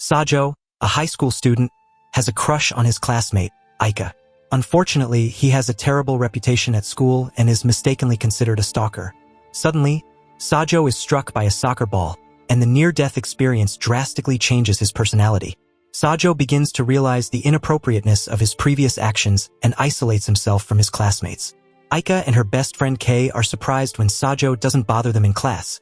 Sajo, a high school student, has a crush on his classmate, Aika. Unfortunately, he has a terrible reputation at school and is mistakenly considered a stalker. Suddenly, Sajo is struck by a soccer ball, and the near-death experience drastically changes his personality. Sajo begins to realize the inappropriateness of his previous actions and isolates himself from his classmates. Aika and her best friend Kei are surprised when Sajo doesn't bother them in class,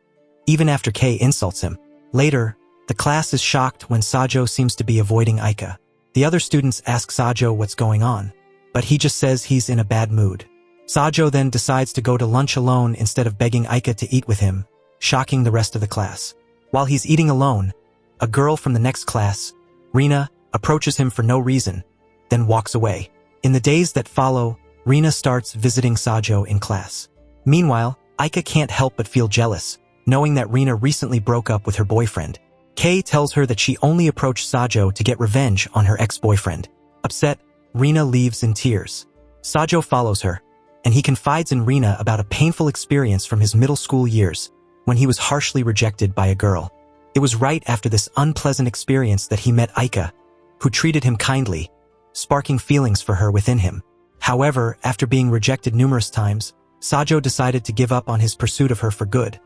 even after Kei insults him. Later, the class is shocked when Sajo seems to be avoiding Aika. The other students ask Sajo what's going on, but he just says he's in a bad mood. Sajo then decides to go to lunch alone instead of begging Aika to eat with him, shocking the rest of the class. While he's eating alone, a girl from the next class, Rina, approaches him for no reason, then walks away. In the days that follow, Rina starts visiting Sajo in class. Meanwhile, Aika can't help but feel jealous, knowing that Rina recently broke up with her boyfriend. Kei tells her that she only approached Sajo to get revenge on her ex-boyfriend. Upset, Rina leaves in tears. Sajo follows her, and he confides in Rina about a painful experience from his middle school years, when he was harshly rejected by a girl. It was right after this unpleasant experience that he met Aika, who treated him kindly, sparking feelings for her within him. However, after being rejected numerous times, Sajo decided to give up on his pursuit of her for good,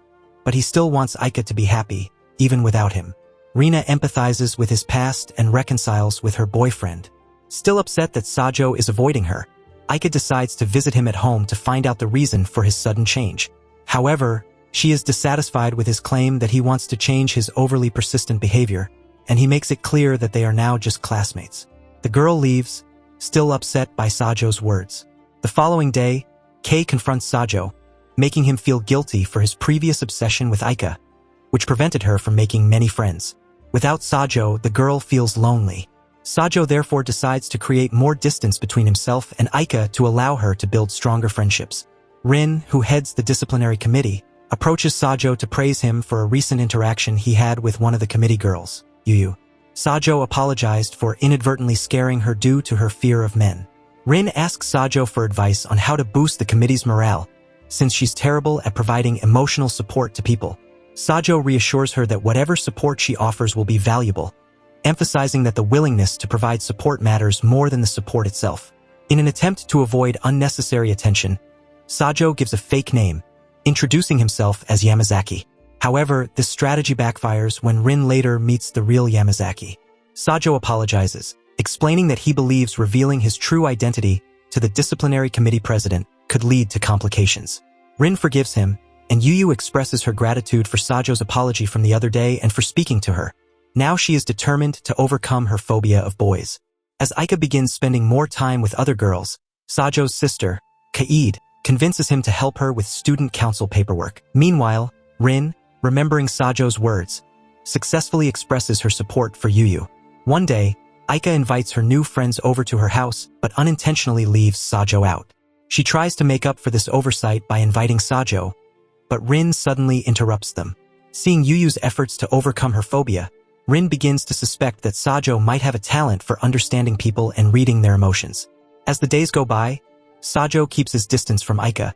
but he still wants Aika to be happy, even without him. Rina empathizes with his past and reconciles with her boyfriend. Still upset that Sajo is avoiding her, Aika decides to visit him at home to find out the reason for his sudden change. However, she is dissatisfied with his claim that he wants to change his overly persistent behavior, and he makes it clear that they are now just classmates. The girl leaves, still upset by Sajo's words. The following day, Kei confronts Sajo, making him feel guilty for his previous obsession with Aika, which prevented her from making many friends. Without Sajo, the girl feels lonely. Sajo therefore decides to create more distance between himself and Aika to allow her to build stronger friendships. Rin, who heads the disciplinary committee, approaches Sajo to praise him for a recent interaction he had with one of the committee girls, Yuyu. Sajo apologized for inadvertently scaring her due to her fear of men. Rin asks Sajo for advice on how to boost the committee's morale, since she's terrible at providing emotional support to people. Sajo reassures her that whatever support she offers will be valuable, emphasizing that the willingness to provide support matters more than the support itself. In an attempt to avoid unnecessary attention, Sajo gives a fake name, introducing himself as Yamazaki. However, this strategy backfires when Rin later meets the real Yamazaki. Sajo apologizes, explaining that he believes revealing his true identity to the disciplinary committee president could lead to complications. Rin forgives him, and Yuyu expresses her gratitude for Sajo's apology from the other day and for speaking to her. Now she is determined to overcome her phobia of boys. As Aika begins spending more time with other girls, Sajo's sister, Kaid, convinces him to help her with student council paperwork. Meanwhile, Rin, remembering Sajo's words, successfully expresses her support for Yuyu. One day, Aika invites her new friends over to her house, but unintentionally leaves Sajo out. She tries to make up for this oversight by inviting Sajo, but Rin suddenly interrupts them. Seeing Yuyu's efforts to overcome her phobia, Rin begins to suspect that Sajo might have a talent for understanding people and reading their emotions. As the days go by, Sajo keeps his distance from Aika,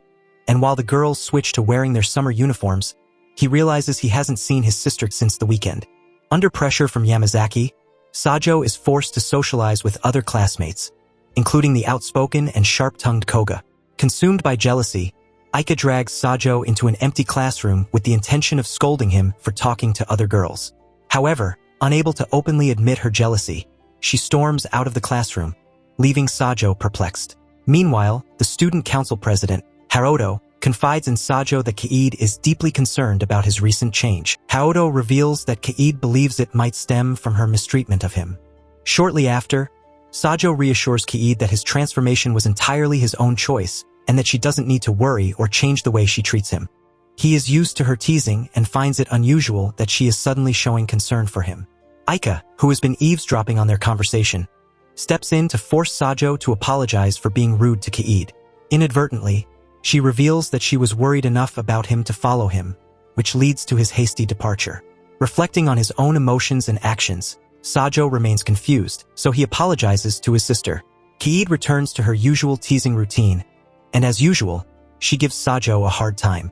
and while the girls switch to wearing their summer uniforms, he realizes he hasn't seen his sister since the weekend. Under pressure from Yamazaki, Sajo is forced to socialize with other classmates, including the outspoken and sharp-tongued Koga. Consumed by jealousy, Aika drags Sajo into an empty classroom with the intention of scolding him for talking to other girls. However, unable to openly admit her jealousy, she storms out of the classroom, leaving Sajo perplexed. Meanwhile, the student council president, Haruto, confides in Sajo that Kaid is deeply concerned about his recent change. Haruto reveals that Kaid believes it might stem from her mistreatment of him. Shortly after, Sajo reassures Kaid that his transformation was entirely his own choice, and that she doesn't need to worry or change the way she treats him. He is used to her teasing and finds it unusual that she is suddenly showing concern for him. Aika, who has been eavesdropping on their conversation, steps in to force Sajo to apologize for being rude to Kaid. Inadvertently, she reveals that she was worried enough about him to follow him, which leads to his hasty departure. Reflecting on his own emotions and actions, Sajo remains confused, so he apologizes to his sister. Kaid returns to her usual teasing routine, and as usual, she gives Sajo a hard time.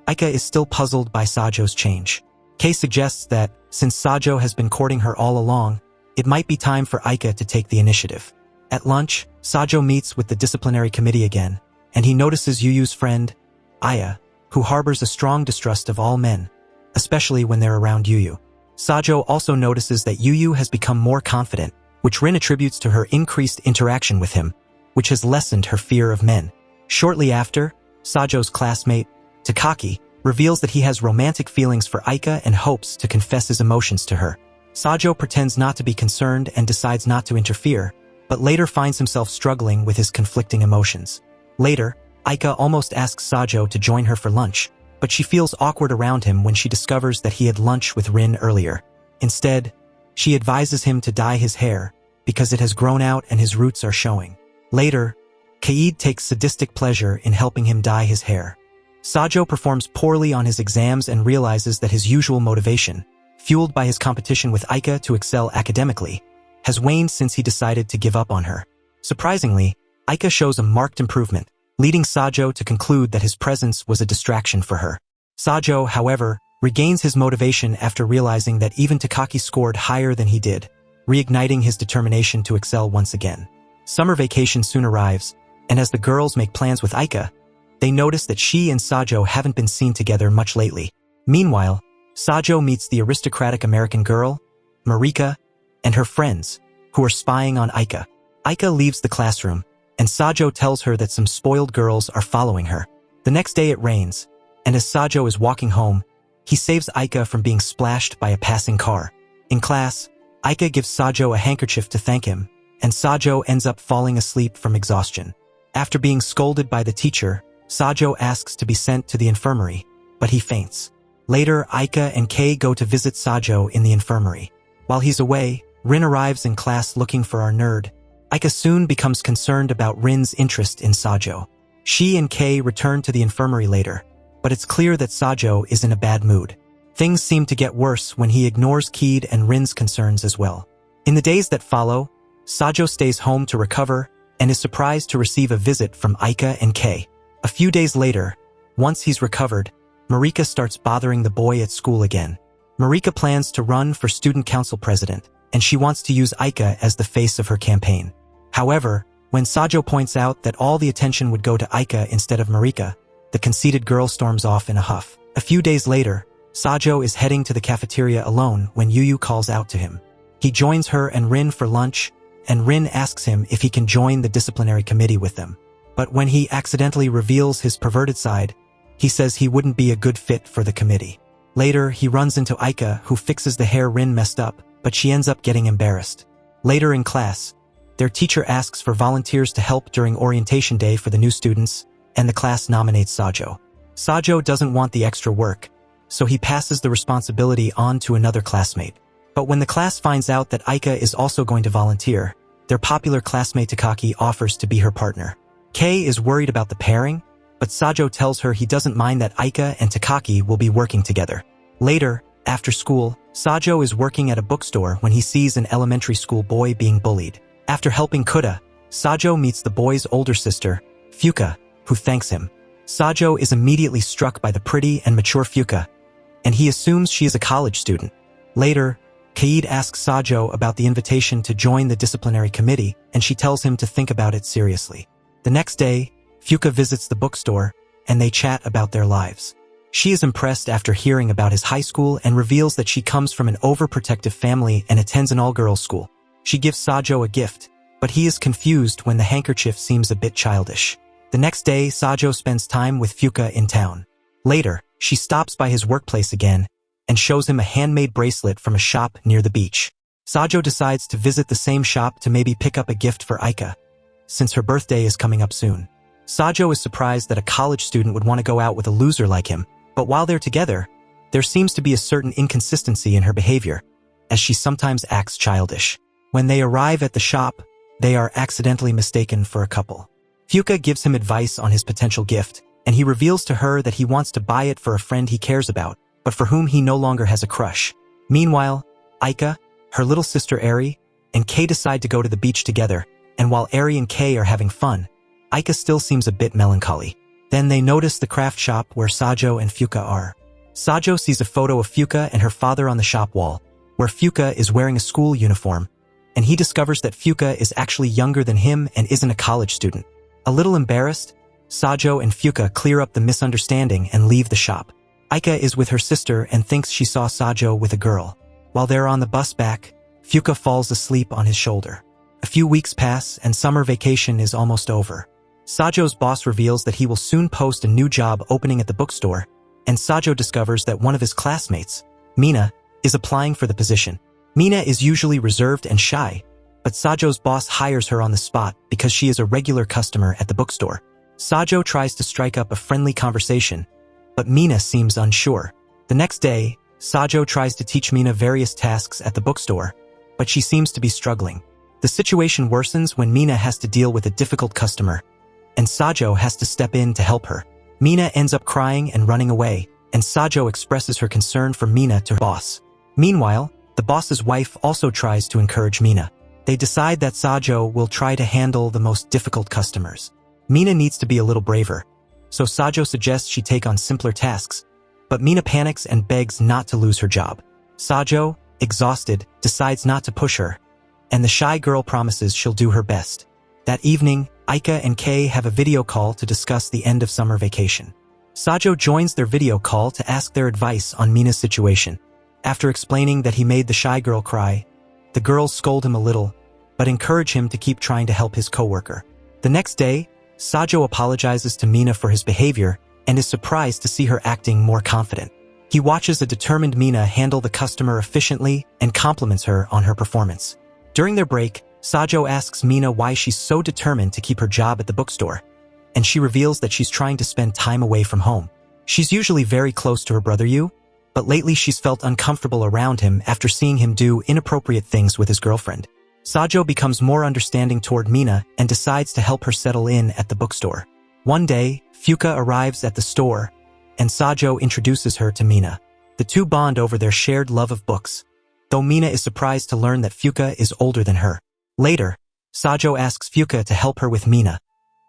Aika is still puzzled by Sajo's change. Kei suggests that, since Sajo has been courting her all along, it might be time for Aika to take the initiative. At lunch, Sajo meets with the disciplinary committee again, and he notices Yuyu's friend, Aya, who harbors a strong distrust of all men, especially when they're around Yuyu. Sajo also notices that Yuyu has become more confident, which Rin attributes to her increased interaction with him, which has lessened her fear of men. Shortly after, Sajo's classmate, Takaki, reveals that he has romantic feelings for Aika and hopes to confess his emotions to her. Sajo pretends not to be concerned and decides not to interfere, but later finds himself struggling with his conflicting emotions. Later, Aika almost asks Sajo to join her for lunch, but she feels awkward around him when she discovers that he had lunch with Rin earlier. Instead, she advises him to dye his hair because it has grown out and his roots are showing. Later, Kaid takes sadistic pleasure in helping him dye his hair. Sajo performs poorly on his exams and realizes that his usual motivation, fueled by his competition with Aika to excel academically, has waned since he decided to give up on her. Surprisingly, Aika shows a marked improvement, leading Sajo to conclude that his presence was a distraction for her. Sajo, however, regains his motivation after realizing that even Takaki scored higher than he did, reigniting his determination to excel once again. Summer vacation soon arrives, and as the girls make plans with Aika, they notice that she and Sajo haven't been seen together much lately. Meanwhile, Sajo meets the aristocratic American girl, Marika, and her friends, who are spying on Aika. Aika leaves the classroom, and Sajo tells her that some spoiled girls are following her. The next day it rains, and as Sajo is walking home, he saves Aika from being splashed by a passing car. In class, Aika gives Sajo a handkerchief to thank him, and Sajo ends up falling asleep from exhaustion. After being scolded by the teacher, Sajo asks to be sent to the infirmary, but he faints. Later, Aika and Kei go to visit Sajo in the infirmary. While he's away, Rin arrives in class looking for our nerd. Aika soon becomes concerned about Rin's interest in Sajo. She and Kei return to the infirmary later, but it's clear that Sajo is in a bad mood. Things seem to get worse when he ignores Keed and Rin's concerns as well. In the days that follow, Sajo stays home to recover and is surprised to receive a visit from Aika and Kei. A few days later, once he's recovered, Marika starts bothering the boy at school again. Marika plans to run for student council president, and she wants to use Aika as the face of her campaign. However, when Sajo points out that all the attention would go to Aika instead of Marika, the conceited girl storms off in a huff. A few days later, Sajo is heading to the cafeteria alone when Yuyu calls out to him. He joins her and Rin for lunch, and Rin asks him if he can join the disciplinary committee with them. But when he accidentally reveals his perverted side, he says he wouldn't be a good fit for the committee. Later, he runs into Aika, who fixes the hair Rin messed up, but she ends up getting embarrassed. Later in class, their teacher asks for volunteers to help during orientation day for the new students, and the class nominates Sajo. Sajo doesn't want the extra work, so he passes the responsibility on to another classmate. But when the class finds out that Aika is also going to volunteer, their popular classmate Takaki offers to be her partner. Kei is worried about the pairing, but Sajo tells her he doesn't mind that Aika and Takaki will be working together. Later, after school, Sajo is working at a bookstore when he sees an elementary school boy being bullied. After helping Kuda, Sajo meets the boy's older sister, Fuka, who thanks him. Sajo is immediately struck by the pretty and mature Fuka, and he assumes she is a college student. Later, Kaid asks Sajo about the invitation to join the disciplinary committee, and she tells him to think about it seriously. The next day, Fuka visits the bookstore, and they chat about their lives. She is impressed after hearing about his high school and reveals that she comes from an overprotective family and attends an all-girls school. She gives Sajo a gift, but he is confused when the handkerchief seems a bit childish. The next day, Sajo spends time with Fuka in town. Later, she stops by his workplace again and shows him a handmade bracelet from a shop near the beach. Sajo decides to visit the same shop to maybe pick up a gift for Aika, since her birthday is coming up soon. Sajo is surprised that a college student would want to go out with a loser like him, but while they're together, there seems to be a certain inconsistency in her behavior, as she sometimes acts childish. When they arrive at the shop, they are accidentally mistaken for a couple. Fuka gives him advice on his potential gift, and he reveals to her that he wants to buy it for a friend he cares about, but for whom he no longer has a crush. Meanwhile, Aika, her little sister Eri, and Kei decide to go to the beach together, and while Eri and Kei are having fun, Aika still seems a bit melancholy. Then they notice the craft shop where Sajo and Fuka are. Sajo sees a photo of Fuka and her father on the shop wall, where Fuka is wearing a school uniform, and he discovers that Fuka is actually younger than him and isn't a college student. A little embarrassed, Sajo and Fuka clear up the misunderstanding and leave the shop. Aika is with her sister and thinks she saw Sajo with a girl. While they're on the bus back, Fuka falls asleep on his shoulder. A few weeks pass and summer vacation is almost over. Sajo's boss reveals that he will soon post a new job opening at the bookstore, and Sajo discovers that one of his classmates, Mina, is applying for the position. Mina is usually reserved and shy, but Sajo's boss hires her on the spot because she is a regular customer at the bookstore. Sajo tries to strike up a friendly conversation, but Mina seems unsure. The next day, Sajo tries to teach Mina various tasks at the bookstore, but she seems to be struggling. The situation worsens when Mina has to deal with a difficult customer, and Sajo has to step in to help her. Mina ends up crying and running away, and Sajo expresses her concern for Mina to her boss. Meanwhile, the boss's wife also tries to encourage Mina. They decide that Sajo will try to handle the most difficult customers. Mina needs to be a little braver, so Sajo suggests she take on simpler tasks, but Mina panics and begs not to lose her job. Sajo, exhausted, decides not to push her, and the shy girl promises she'll do her best. That evening, Aika and Kei have a video call to discuss the end of summer vacation. Sajo joins their video call to ask their advice on Mina's situation. After explaining that he made the shy girl cry, the girls scold him a little, but encourage him to keep trying to help his coworker. The next day, Sajo apologizes to Mina for his behavior and is surprised to see her acting more confident. He watches a determined Mina handle the customer efficiently and compliments her on her performance. During their break, Sajo asks Mina why she's so determined to keep her job at the bookstore, and she reveals that she's trying to spend time away from home. She's usually very close to her brother Yu, but lately she's felt uncomfortable around him after seeing him do inappropriate things with his girlfriend. Sajo becomes more understanding toward Mina and decides to help her settle in at the bookstore. One day, Fuka arrives at the store, and Sajo introduces her to Mina. The two bond over their shared love of books, though Mina is surprised to learn that Fuka is older than her. Later, Sajo asks Fuka to help her with Mina,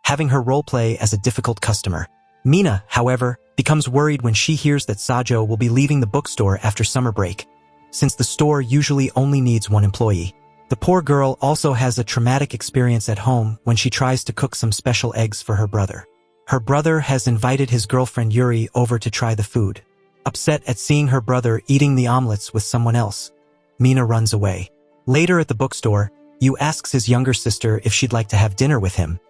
having her roleplay as a difficult customer. Mina, however, becomes worried when she hears that Sajo will be leaving the bookstore after summer break, since the store usually only needs one employee. The poor girl also has a traumatic experience at home when she tries to cook some special eggs for her brother. Her brother has invited his girlfriend Yuri over to try the food. Upset at seeing her brother eating the omelets with someone else, Mina runs away. Later at the bookstore, Yu asks his younger sister if she'd like to have dinner with him,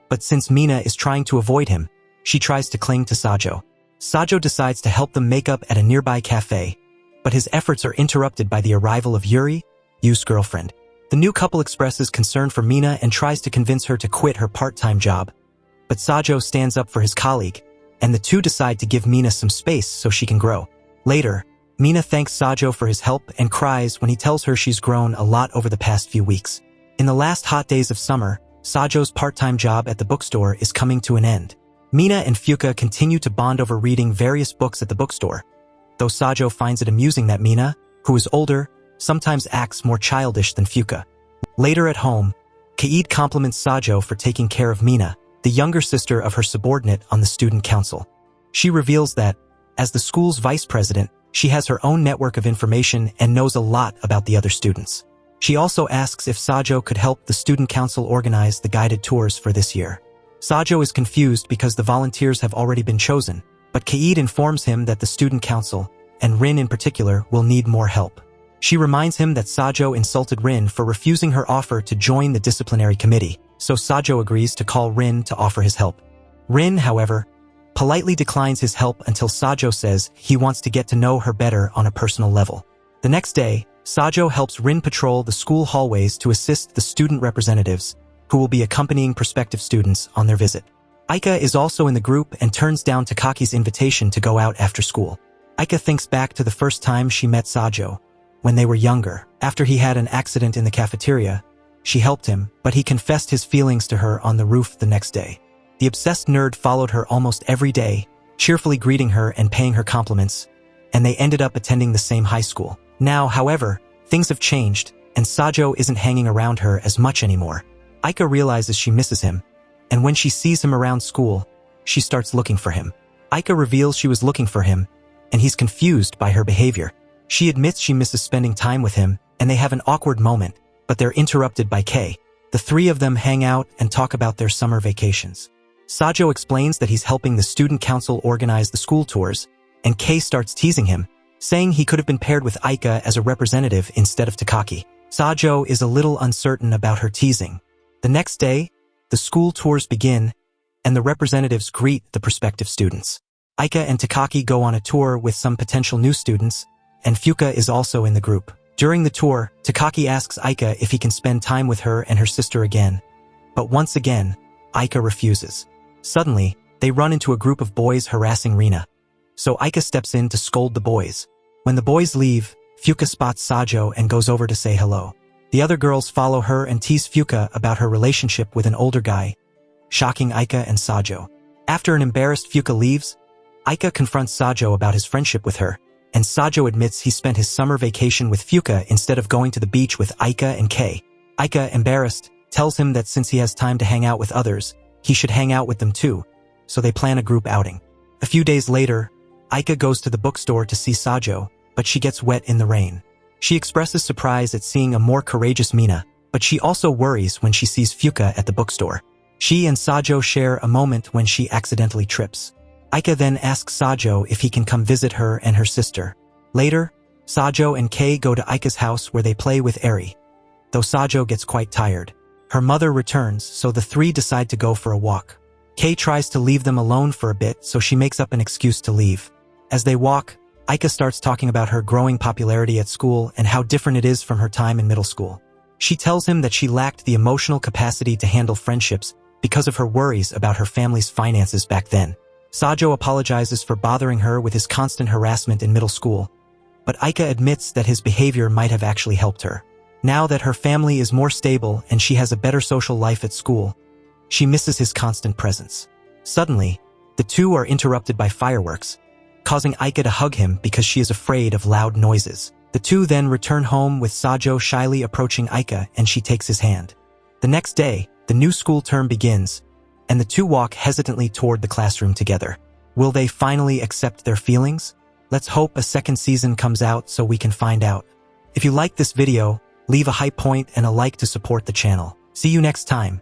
but since Mina is trying to avoid him, she tries to cling to Sajo. Sajo decides to help them make up at a nearby cafe, but his efforts are interrupted by the arrival of Yuri, Yu's girlfriend. The new couple expresses concern for Mina and tries to convince her to quit her part-time job, but Sajo stands up for his colleague, and the two decide to give Mina some space so she can grow. Later, Mina thanks Sajo for his help and cries when he tells her she's grown a lot over the past few weeks. In the last hot days of summer, Sajo's part-time job at the bookstore is coming to an end. Mina and Fuka continue to bond over reading various books at the bookstore, though Sajo finds it amusing that Mina, who is older, sometimes acts more childish than Fuka. Later at home, Kaid compliments Sajo for taking care of Mina, the younger sister of her subordinate on the student council. She reveals that, as the school's vice president, she has her own network of information and knows a lot about the other students. She also asks if Sajo could help the student council organize the guided tours for this year. Sajo is confused because the volunteers have already been chosen, but Kaid informs him that the student council, and Rin in particular, will need more help. She reminds him that Sajo insulted Rin for refusing her offer to join the disciplinary committee, so Sajo agrees to call Rin to offer his help. Rin, however, politely declines his help until Sajo says he wants to get to know her better on a personal level. The next day, Sajo helps Rin patrol the school hallways to assist the student representatives, who will be accompanying prospective students on their visit. Aika is also in the group and turns down Takaki's invitation to go out after school. Aika thinks back to the first time she met Sajo, when they were younger. After he had an accident in the cafeteria, she helped him, but he confessed his feelings to her on the roof the next day. The obsessed nerd followed her almost every day, cheerfully greeting her and paying her compliments, and they ended up attending the same high school. Now, however, things have changed, and Sajo isn't hanging around her as much anymore. Aika realizes she misses him, and when she sees him around school, she starts looking for him. Aika reveals she was looking for him and he's confused by her behavior. She admits she misses spending time with him, and they have an awkward moment, but they're interrupted by Kei. The three of them hang out and talk about their summer vacations. Sajo explains that he's helping the student council organize the school tours, and Kei starts teasing him, saying he could have been paired with Aika as a representative instead of Takaki. Sajo is a little uncertain about her teasing. The next day, the school tours begin, and the representatives greet the prospective students. Aika and Takaki go on a tour with some potential new students, and Fuka is also in the group. During the tour, Takaki asks Aika if he can spend time with her and her sister again. But once again, Aika refuses. Suddenly, they run into a group of boys harassing Rina. So Aika steps in to scold the boys. When the boys leave, Fuka spots Sajo and goes over to say hello. The other girls follow her and tease Fuka about her relationship with an older guy, shocking Aika and Sajo. After an embarrassed Fuka leaves, Aika confronts Sajo about his friendship with her, and Sajo admits he spent his summer vacation with Fuka instead of going to the beach with Aika and Kei. Aika, embarrassed, tells him that since he has time to hang out with others, he should hang out with them too, so they plan a group outing. A few days later, Aika goes to the bookstore to see Sajo, but she gets wet in the rain. She expresses surprise at seeing a more courageous Mina, but she also worries when she sees Fuka at the bookstore. She and Sajo share a moment when she accidentally trips. Aika then asks Sajo if he can come visit her and her sister. Later, Sajo and Kei go to Aika's house where they play with Eri. Though Sajo gets quite tired, her mother returns, so the three decide to go for a walk. Kei tries to leave them alone for a bit, so she makes up an excuse to leave. As they walk, Aika starts talking about her growing popularity at school and how different it is from her time in middle school. She tells him that she lacked the emotional capacity to handle friendships because of her worries about her family's finances back then. Sajo apologizes for bothering her with his constant harassment in middle school, but Aika admits that his behavior might have actually helped her. Now that her family is more stable and she has a better social life at school, she misses his constant presence. Suddenly, the two are interrupted by fireworks, causing Aika to hug him because she is afraid of loud noises. The two then return home with Sajo shyly approaching Aika, and she takes his hand. The next day, the new school term begins, and the two walk hesitantly toward the classroom together. Will they finally accept their feelings? Let's hope a second season comes out so we can find out. If you like this video, leave a high point and a like to support the channel. See you next time.